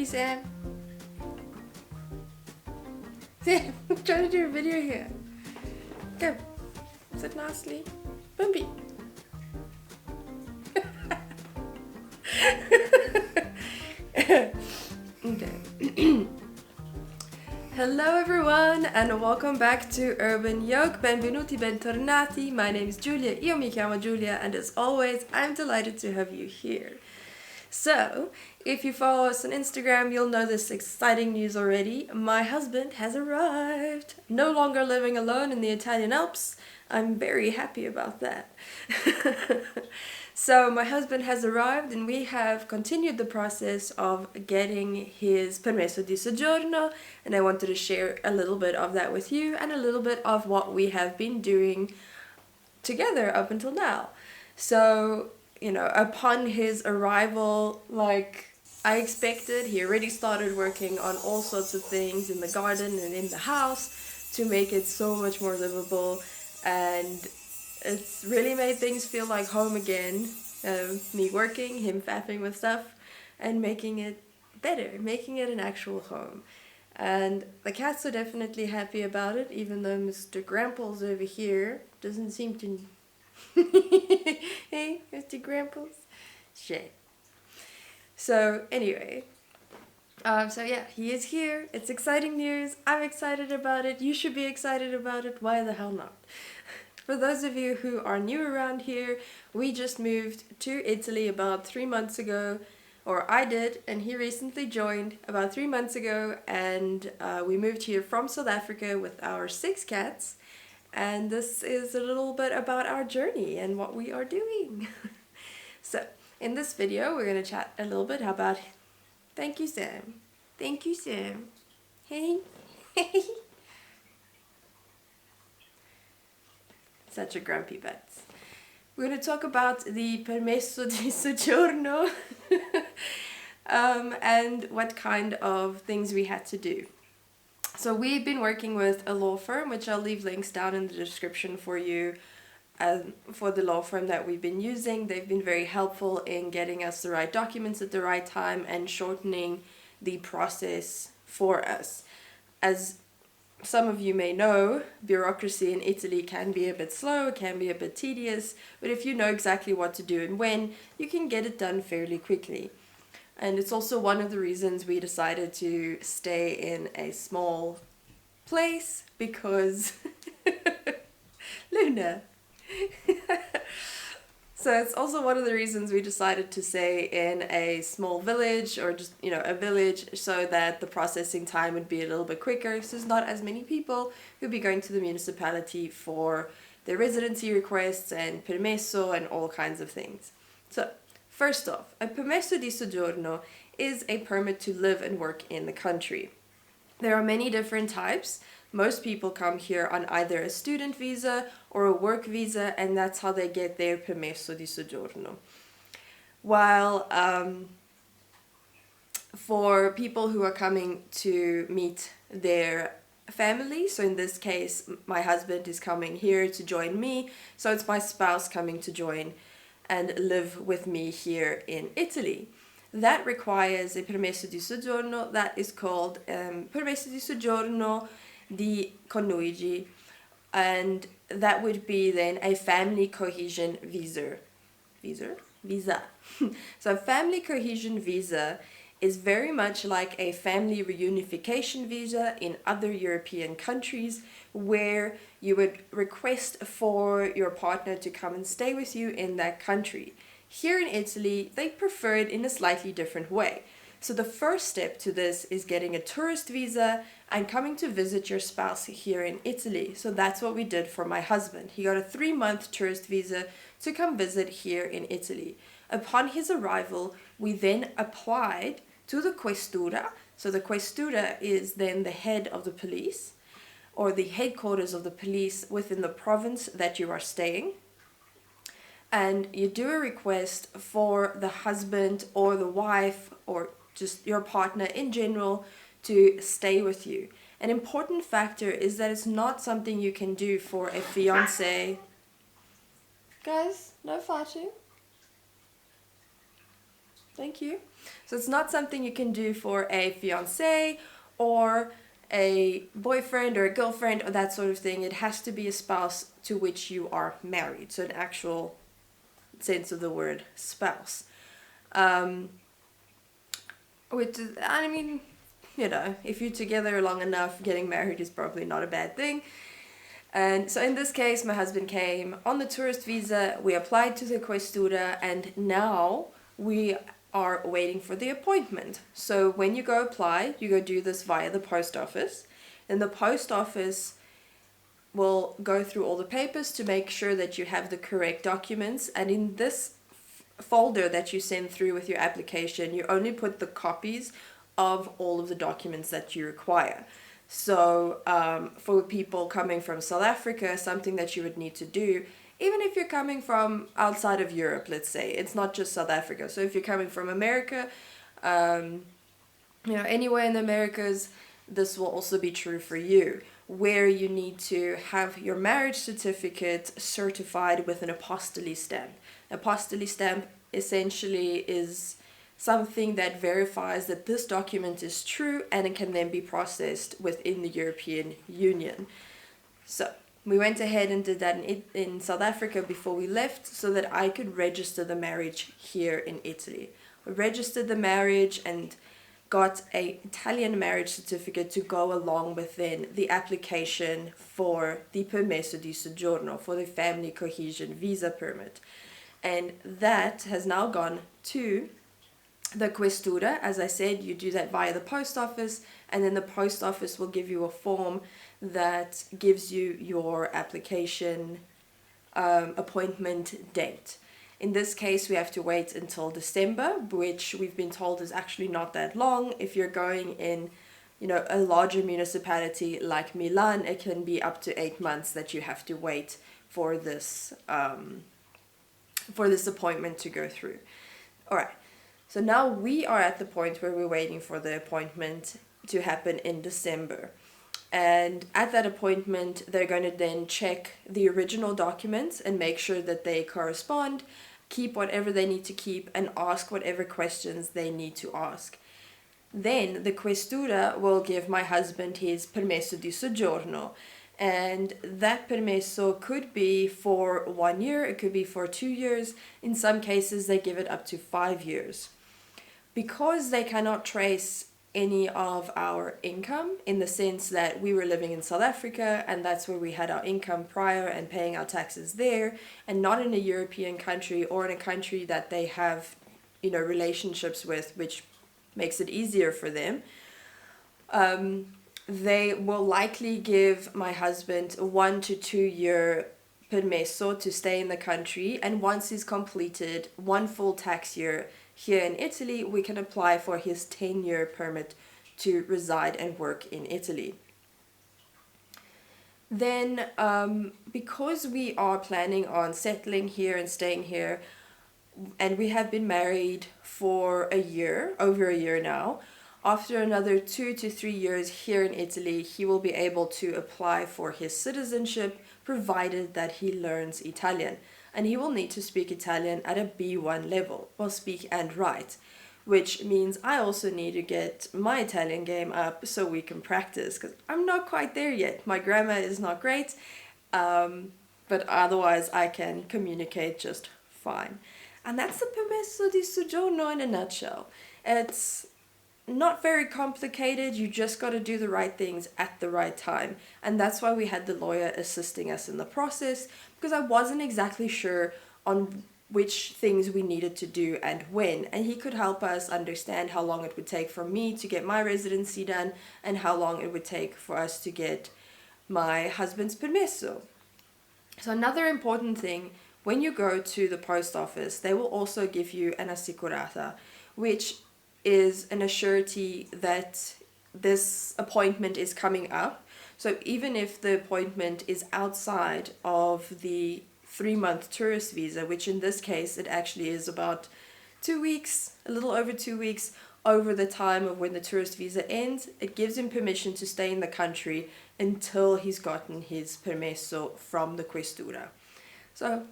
Bumpy, Sam. Sam, I'm trying to do a video here. Go. Sit nicely. Bumpy. Okay. Hello everyone and welcome back to Urban Yoke. Benvenuti, bentornati. My name is Giulia. Io mi chiamo Giulia, and as always, I'm delighted to have you here. So, if you follow us on Instagram, you'll know this exciting news already. My husband has arrived. No longer living alone in the Italian Alps. I'm very happy about that. So my husband has arrived and we have continued the process of getting his permesso di soggiorno, and I wanted to share a little bit of that with you and a little bit of what we have been doing together up until now. So, upon his arrival, like I expected, he already started working on all sorts of things in the garden and in the house to make it so much more livable, and it's really made things feel like home again. Me working, him faffing with stuff, and making it better, making it an actual home. And the cats are definitely happy about it, even though Mr. Gramples over here doesn't seem to... Hey, Mr. Gramples? Shit. So, anyway. He is here. It's exciting news. I'm excited about it. You should be excited about it. Why the hell not? For those of you who are new around here, we just moved to Italy about 3 months ago, or I did, and he recently joined about 3 months ago, and we moved here from South Africa with our 6 cats, and this is a little bit about our journey and what we are doing. So, in this video, we're going to chat a little bit about... Thank you, Sam. Thank you, Sam. Hey. Hey. Such a grumpy butts. We're going to talk about the permesso di soggiorno and what kind of things we had to do. So we've been working with a law firm, which I'll leave links down in the description for you, for the law firm that we've been using. They've been very helpful in getting us the right documents at the right time and shortening the process for us. As some of you may know, bureaucracy in Italy can be a bit slow, can be a bit tedious, but if you know exactly what to do and when, you can get it done fairly quickly. And it's also one of the reasons we decided to stay in a small place, because Luna. So it's also one of the reasons we decided to stay in a small village, or just, a village, so that the processing time would be a little bit quicker. So there's not as many people who'd be going to the municipality for their residency requests and permesso and all kinds of things. So first off, a permesso di soggiorno is a permit to live and work in the country. There are many different types. Most people come here on either a student visa or a work visa, and that's how they get their permesso di soggiorno. While for people who are coming to meet their family, so in this case, my husband is coming here to join me, so it's my spouse coming to join and live with me here in Italy. That requires a permesso di soggiorno that is called permesso di soggiorno di coniugi, and that would be then a family cohesion visa. So a family cohesion visa is very much like a family reunification visa in other European countries, where you would request for your partner to come and stay with you in that country. Here in Italy, they prefer it in a slightly different way. So the first step to this is getting a tourist visa and coming to visit your spouse here in Italy. So that's what we did for my husband. He got a 3-month tourist visa to come visit here in Italy. Upon his arrival, we then applied to the Questura. So the Questura is then the head of the police, or the headquarters of the police within the province that you are staying. And you do a request for the husband or the wife, or just your partner in general, to stay with you. An important factor is that it's not something you can do for a fiancé. Guys, no fighting. Thank you. So it's not something you can do for a fiance or a boyfriend or a girlfriend or that sort of thing. It has to be a spouse to which you are married. So an actual sense of the word spouse. Um, which is, I mean, you know, if you're together long enough, getting married is probably not a bad thing. And so in this case, my husband came on the tourist visa, we applied to the Questura, and now we are waiting for the appointment. So when you go apply, you go do this via the post office, and the post office will go through all the papers to make sure that you have the correct documents. And in this folder that you send through with your application, you only put the copies of all of the documents that you require. So for people coming from South Africa, something that you would need to do, even if you're coming from outside of Europe, let's say, it's not just South Africa. So if you're coming from America, anywhere in the Americas, this will also be true for you, where you need to have your marriage certificate certified with an apostille stamp. Apostille stamp essentially is something that verifies that this document is true and it can then be processed within the European Union. So we went ahead and did that in South Africa before we left so that I could register the marriage here in Italy. We registered the marriage and got an Italian marriage certificate to go along with then the application for the permesso di soggiorno, for the family cohesion visa permit. And that has now gone to the Questura. As I said, you do that via the post office, and then the post office will give you a form that gives you your application appointment date. In this case, we have to wait until December, which we've been told is actually not that long. If you're going in, a larger municipality like Milan, it can be up to 8 months that you have to wait for this appointment to go through. All right. So now we are at the point where we're waiting for the appointment to happen in December. And at that appointment, they're going to then check the original documents and make sure that they correspond, keep whatever they need to keep, and ask whatever questions they need to ask. Then the Questura will give my husband his permesso di soggiorno. And that permesso could be for 1 year, it could be for 2 years. In some cases, they give it up to 5 years. Because they cannot trace any of our income, in the sense that we were living in South Africa and that's where we had our income prior and paying our taxes there, and not in a European country or in a country that they have, relationships with, which makes it easier for them, they will likely give my husband a 1 to 2 year permesso to stay in the country, and once he's completed 1 full tax year here in Italy, we can apply for his 10-year permit to reside and work in Italy. Then, because we are planning on settling here and staying here, and we have been married for a year, over a year now, after another 2 to 3 years here in Italy, he will be able to apply for his citizenship, provided that he learns Italian. And he will need to speak Italian at a B1 level, well, speak and write, which means I also need to get my Italian game up so we can practice, because I'm not quite there yet. My grammar is not great, but otherwise I can communicate just fine. And that's the permesso di soggiorno in a nutshell. It's not very complicated, you just got to do the right things at the right time. And that's why we had the lawyer assisting us in the process, because I wasn't exactly sure on which things we needed to do and when, and he could help us understand how long it would take for me to get my residency done and how long it would take for us to get my husband's permesso. So another important thing, when you go to the post office, they will also give you an assicurata, which is an assurity that this appointment is coming up. So even if the appointment is outside of the 3-month tourist visa, which in this case it actually is about 2 weeks, a little over 2 weeks over the time of when the tourist visa ends, it gives him permission to stay in the country until he's gotten his permesso from the Questura. So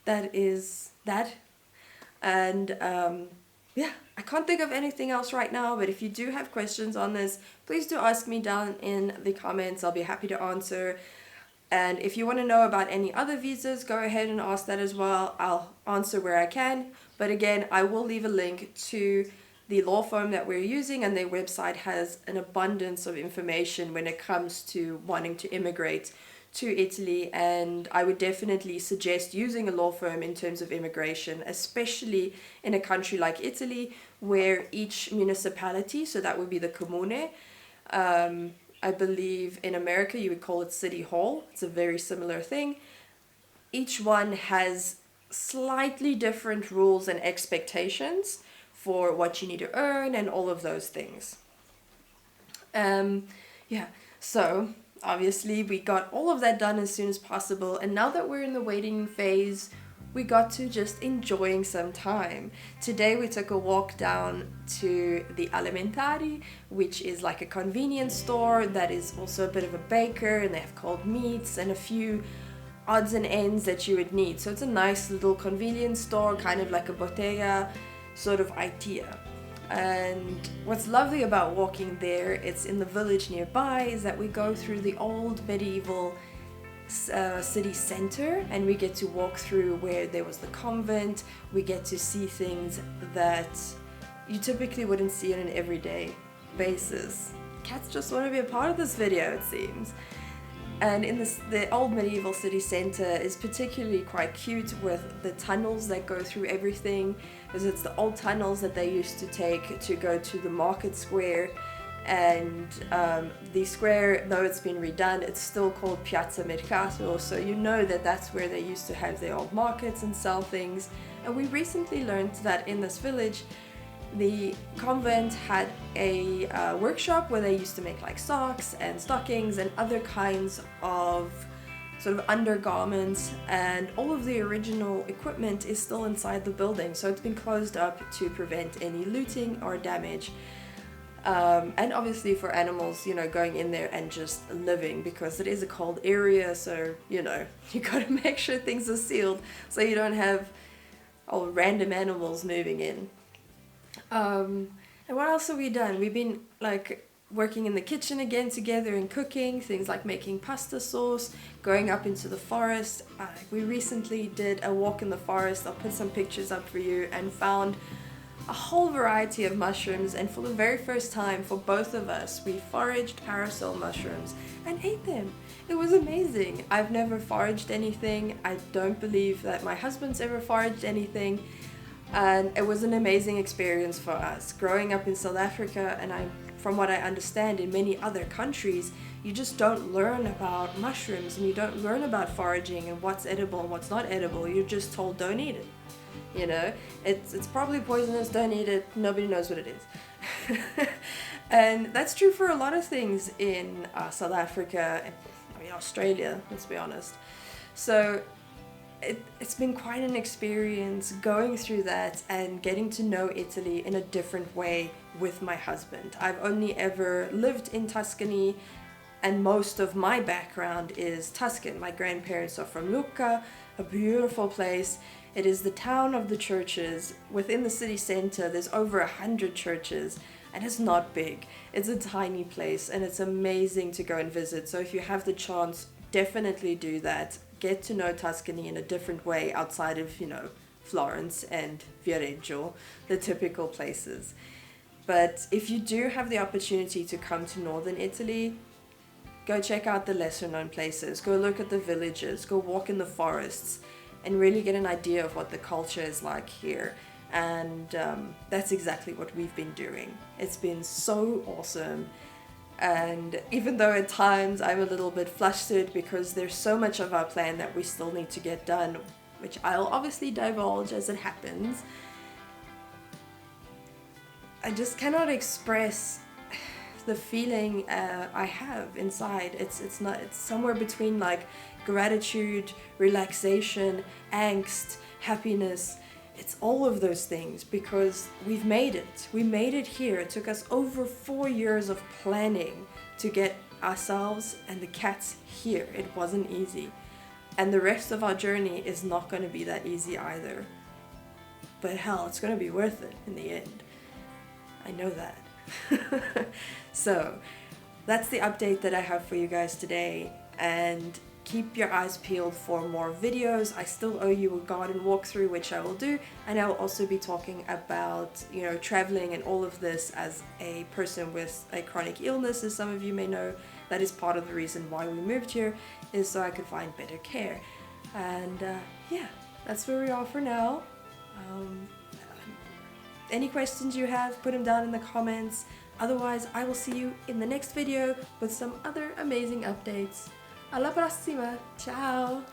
that is that. And yeah, I can't think of anything else right now, but if you do have questions on this, please do ask me down in the comments. I'll be happy to answer. And if you want to know about any other visas, go ahead and ask that as well. I'll answer where I can. But again, I will leave a link to the law firm that we're using, and their website has an abundance of information when it comes to wanting to immigrate to Italy. And I would definitely suggest using a law firm in terms of immigration, especially in a country like Italy, where each municipality, so that would be the comune, I believe in America you would call it city hall. It's a very similar thing. Each one has slightly different rules and expectations for what you need to earn and all of those things. Yeah, so obviously we got all of that done as soon as possible, and now that we're in the waiting phase, we got to just enjoying some time. Today we took a walk down to the Alimentari, which is like a convenience store that is also a bit of a baker, and they have cold meats and a few odds and ends that you would need. So it's a nice little convenience store, kind of like a bottega sort of idea. And what's lovely about walking there, it's in the village nearby, is that we go through the old medieval city center, and we get to walk through where there was the convent. We get to see things that you typically wouldn't see on an everyday basis. Cats just want to be a part of this video, it seems. And in the old medieval city center is particularly quite cute with the tunnels that go through everything, because it's the old tunnels that they used to take to go to the market square. And the square, though it's been redone, it's still called Piazza Mercato, so you know that that's where they used to have their old markets and sell things. And we recently learned that in this village, the convent had a workshop where they used to make like socks and stockings and other kinds of sort of undergarments, and all of the original equipment is still inside the building, so it's been closed up to prevent any looting or damage. And obviously for animals, you know, going in there and just living, because it is a cold area, so, you know, you gotta make sure things are sealed so you don't have all random animals moving in. And what else have we done? We've been like working in the kitchen again together and cooking, things like making pasta sauce, going up into the forest. We recently did a walk in the forest. I'll put some pictures up for you, and found a whole variety of mushrooms, and for the very first time for both of us, we foraged parasol mushrooms and ate them. It was amazing. I've never foraged anything. I don't believe that my husband's ever foraged anything, and it was an amazing experience for us. Growing up in South Africa, and from what I understand in many other countries, you just don't learn about mushrooms, and you don't learn about foraging and what's edible and what's not edible. You're just told don't eat it. You know, it's probably poisonous, don't eat it, nobody knows what it is. And that's true for a lot of things in South Africa, and I mean Australia, let's be honest. So it's been quite an experience going through that and getting to know Italy in a different way with my husband. I've only ever lived in Tuscany, and most of my background is Tuscan. My grandparents are from Lucca, a beautiful place. It is the town of the churches. Within the city center, there's over 100 churches, and it's not big. It's a tiny place, and it's amazing to go and visit. So if you have the chance, definitely do that. Get to know Tuscany in a different way outside of, you know, Florence and Viareggio, the typical places. But if you do have the opportunity to come to northern Italy, go check out the lesser known places. Go look at the villages. Go walk in the forests, and really get an idea of what the culture is like here. And that's exactly what we've been doing. It's been so awesome. And even though at times I'm a little bit flustered because there's so much of our plan that we still need to get done, which I'll obviously divulge as it happens, I just cannot express the feeling I have inside. It's somewhere between like gratitude, relaxation, angst, happiness. It's all of those things, because we've made it. We made it here. It took us over 4 years of planning to get ourselves and the cats here. It wasn't easy. And the rest of our journey is not going to be that easy either. but hell, it's gonna be worth it in the end. I know that. So that's the update that I have for you guys today, and keep your eyes peeled for more videos. I still owe you a garden walkthrough, which I will do, and I will also be talking about, you know, traveling and all of this as a person with a chronic illness. As some of you may know, that is part of the reason why we moved here, is so I could find better care. And yeah, that's where we are for now. Any questions you have, put them down in the comments. Otherwise, I will see you in the next video with some other amazing updates. Alla prossima! Ciao!